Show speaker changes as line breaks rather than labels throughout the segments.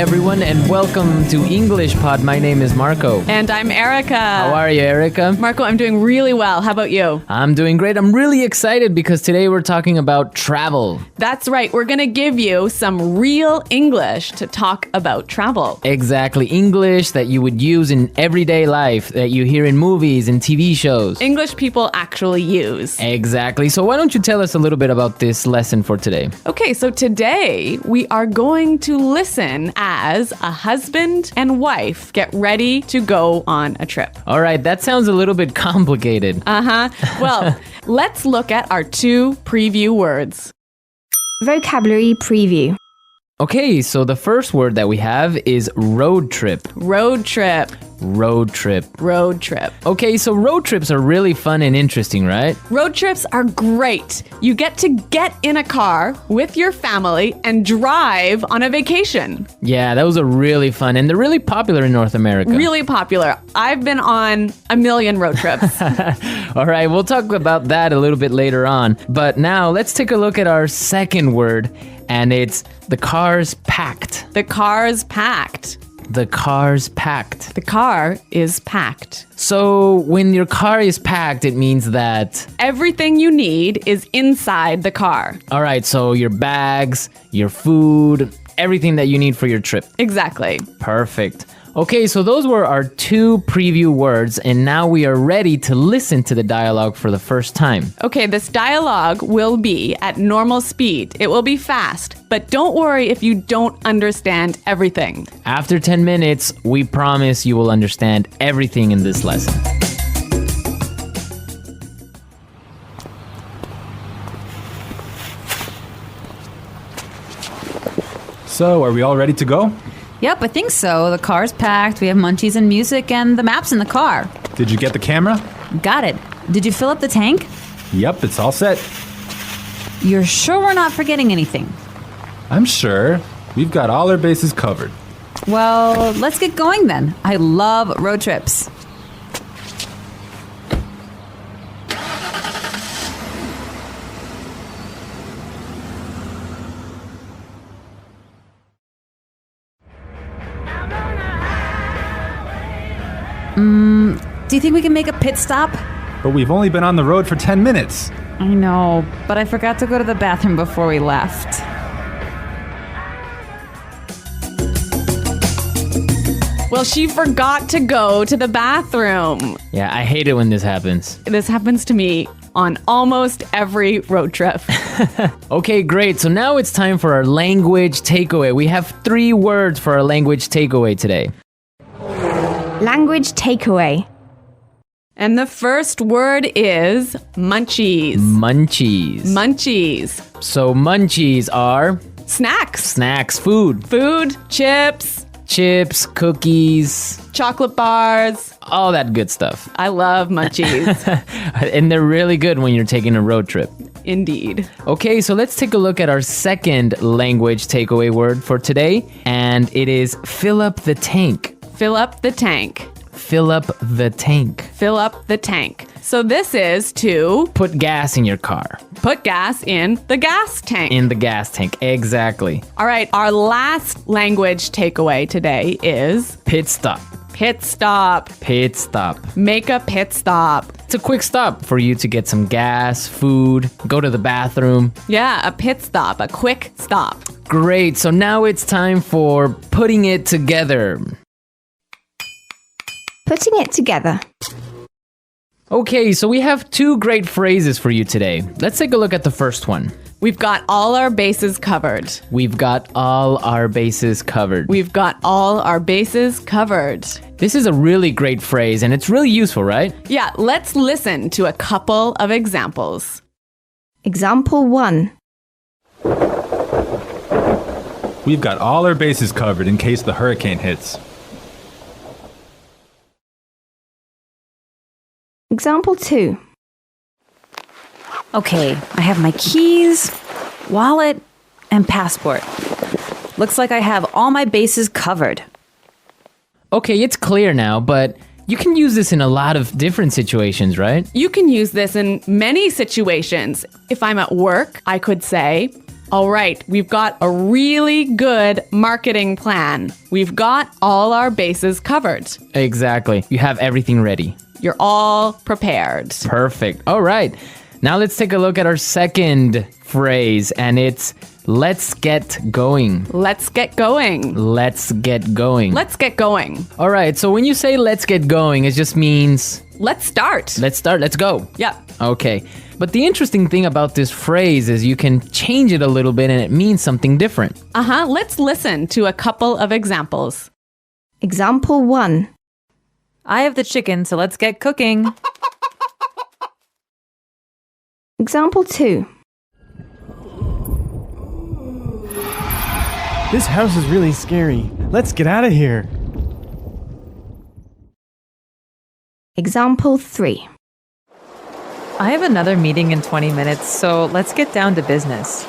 everyone, and welcome to English Pod. My name is Marco.
And I'm Erica.
How are you, Erica?
Marco, I'm doing really well. How about you?
I'm doing great. I'm really excited because today we're talking about travel.
That's right. We're going to give you some real English to talk about travel.
Exactly. English that you would use in everyday life, that you hear in movies and TV shows.
English people actually use.
Exactly. So why don't you tell us a little bit about this lesson for today?
Okay, so today we are going to listen as a husband and wife get ready to go on a trip.
All right, that sounds a little bit complicated.
Well, let's look at our two preview words.
Vocabulary preview.
Okay, so the first word that we have is road trip.
Road trip.
Road trip.
Road trip.
Okay, so road trips are really fun and interesting, right?
Road trips are great. You get to get in a car with your family and drive on a vacation.
Yeah, those are really fun, and they're really popular in North America.
Really popular. I've been on a million road trips.
All right, we'll talk about that a little bit later on. But now let's take a look at our second word, and it's the car's packed.
The car's packed.
The car's packed.
The car is packed.
So when your car is packed, it means that...
everything you need is inside the car.
All right, so your bags, your food, everything that you need for your trip.
Exactly.
Perfect. Okay, so those were our two preview words, and now we are ready to listen to the dialogue for the first time.
Okay, this dialogue will be at normal speed. It will be fast, but don't worry if you don't understand everything.
After 10 minutes, we promise you will understand everything in this lesson.
So, are we all ready to go?
Yep, I think so. The car's packed, we have munchies and music, and the map's in the car.
Did you get the camera?
Got it. Did you fill up the tank?
Yep, it's all set.
You're sure we're not forgetting anything?
I'm sure. We've got all our bases covered.
Well, let's get going then. I love road trips. Do you think we can make a pit stop?
But we've only been on the road for 10 minutes.
I know, but I forgot to go to the bathroom before we left.
Well, she forgot to go to the bathroom.
Yeah, I hate it when this happens.
This happens to me on almost every road trip.
Okay, great. So now it's time for our language takeaway. We have 3 words for our language takeaway today.
Language takeaway.
And the first word is munchies.
Munchies.
Munchies.
So munchies are
Snacks.
snacks, food,
Food, chips,
chips, cookies,
chocolate bars.
all that good stuff.
I love munchies.
And they're really good when you're taking a road trip.
Indeed.
Okay, so let's take a look at our second language takeaway word for today, and it is fill up the tank.
Fill up the tank.
Fill up the tank.
Fill up the tank. So this is to
Put gas in your car.
put gas in the gas tank.
In the gas tank, exactly.
All right, our last language takeaway today is
Pit stop.
pit stop.
Pit stop.
Make a pit stop.
It's a quick stop for you to get some gas, food, go to the bathroom.
Yeah, a pit stop, a quick stop.
Great, so now it's time for putting it together.
Putting it together.
Okay, so we have 2 great phrases for you today. Let's take a look at the first one.
We've got all our bases covered.
We've got all our bases covered.
We've got all our bases covered.
This is a really great phrase, and it's really useful, right?
Yeah, let's listen to a couple of examples.
Example 1.
We've got all our bases covered in case the hurricane hits.
Example 2.
Okay, I have my keys, wallet, and passport. Looks like I have all my bases covered.
Okay, it's clear now, but you can use this in a lot of different situations, right?
You can use this in many situations. If I'm at work, I could say, All right, we've got a really good marketing plan. We've got all our bases covered.
Exactly. You have everything ready.
You're all prepared.
Perfect. All right. Now let's take a look at our second phrase, and it's let's get going.
Let's get going.
Let's get going.
Let's get going.
All right. So when you say let's get going, it just means
Let's start.
let's start. Let's go.
Yep.
Okay. But the interesting thing about this phrase is you can change it a little bit and it means something different.
Let's listen to a couple of examples.
Example 1.
I have the chicken, so let's get cooking.
Example 2.
This house is really scary. Let's get out of here.
Example 3.
I have another meeting in 20 minutes, so let's get down to business.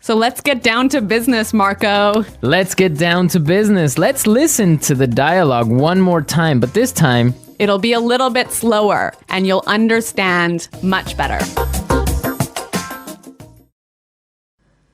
So let's get down to business, Marco.
Let's get down to business. Let's listen to the dialogue one more time, but this time,
It'll be a little bit slower and you'll understand much better.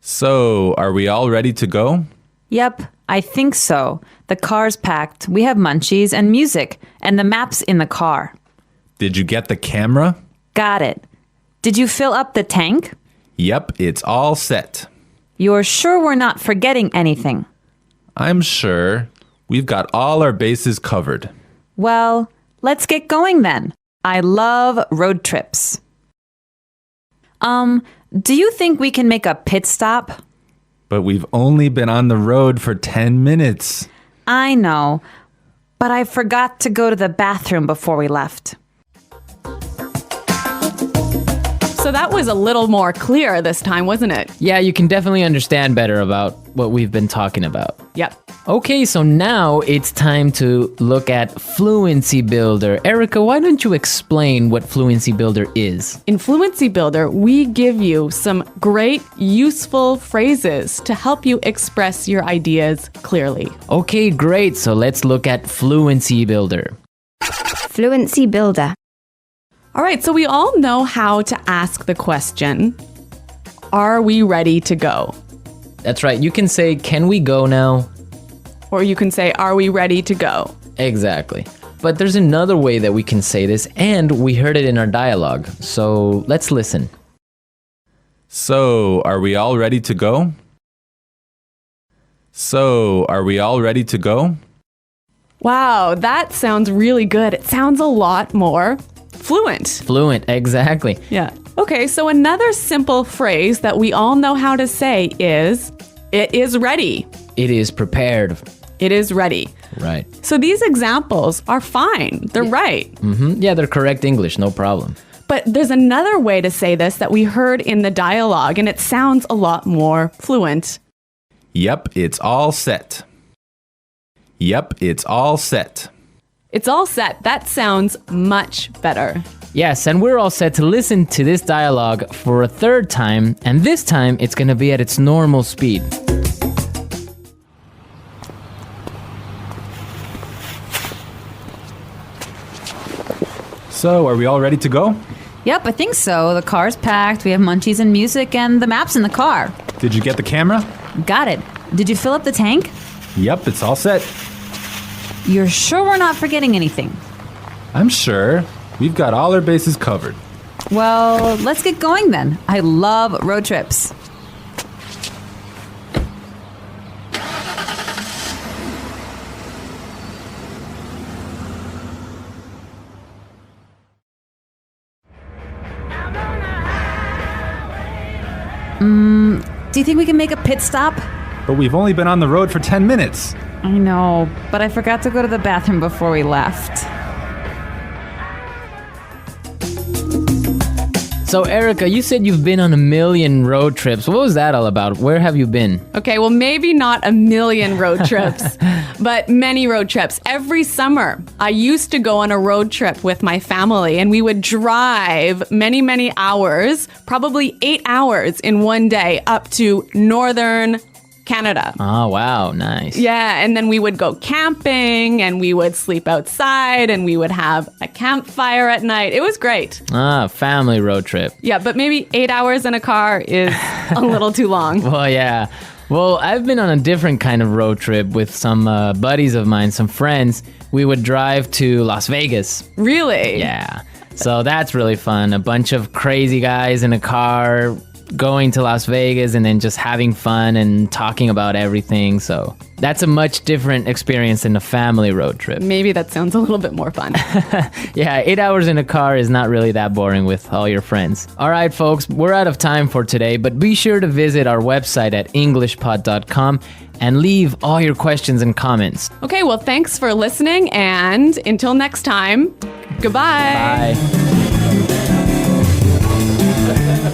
So, are we all ready to go?
Yep, I think so. The car's packed. We have munchies and music, and the map's in the car.
Did you get the camera?
Got it. Did you fill up the tank?
Yep, it's all set.
You're sure we're not forgetting anything?
I'm sure. We've got all our bases covered.
Well, let's get going then. I love road trips. Do you think we can make a pit stop?
But we've only been on the road for 10 minutes.
I know, but I forgot to go to the bathroom before we left.
So that was a little more clear this time, wasn't it?
yeah, you can definitely understand better about what we've been talking about.
Yep.
Okay, so now it's time to look at Fluency Builder. Erica, why don't you explain what Fluency Builder is?
In Fluency Builder, we give you some great, useful phrases to help you express your ideas clearly.
Okay, great. So let's look at Fluency Builder.
Fluency Builder.
All right, so we all know how to ask the question, are we ready to go?
That's right. You can say, can we go now?
Or you can say, are we ready to go?
Exactly. But there's another way that we can say this, and we heard it in our dialogue. So let's listen.
So, are we all ready to go? So, are we all ready to go?
Wow, that sounds really good. It sounds a lot more fluent.
Fluent, exactly.
Yeah. Okay, so another simple phrase that we all know how to say is, it is ready.
It is prepared.
It is ready.
Right.
So these examples are fine. They're right.
Yeah, they're correct English, no problem.
But there's another way to say this that we heard in the dialogue, and it sounds a lot more fluent.
Yep, it's all set. Yep, it's all set.
It's all set. That sounds much better.
Yes, and we're all set to listen to this dialogue for a third time, and this time it's going to be at its normal speed.
So, are we all ready to go?
Yep, I think so. The car's packed. We have munchies and music, and the map's in the car.
Did you get the camera?
Got it. Did you fill up the tank?
Yep, it's all set.
You're sure we're not forgetting anything?
I'm sure. We've got all our bases covered.
Well, let's get going then. I love road trips. Do you think we can make a pit stop?
But we've only been on the road for 10 minutes.
I know, but I forgot to go to the bathroom before we left.
So, Erica, you said you've been on a million road trips. What was that all about? Where have you been?
Okay, well, maybe not a million road trips, but many road trips. Every summer, I used to go on a road trip with my family, and we would drive many, many hours, probably 8 hours in one day, up to northern Canada.
Oh, wow. Nice.
Yeah, and then we would go camping and we would sleep outside and we would have a campfire at night. It was great.
Family road trip.
Yeah, but maybe 8 hours in a car is a little too long.
Well, yeah. Well, I've been on a different kind of road trip with some buddies of mine, some friends. We would drive to Las Vegas.
Really?
Yeah. So that's really fun. A bunch of crazy guys in a car going to Las Vegas and then just having fun and talking about everything. So that's a much different experience than a family road trip.
Maybe that sounds a little bit more fun.
Yeah, 8 hours in a car is not really that boring with all your friends. All right, folks, we're out of time for today, but be sure to visit our website at englishpod.com and leave all your questions and comments.
Okay, well, thanks for listening, and until next time, goodbye.
Bye.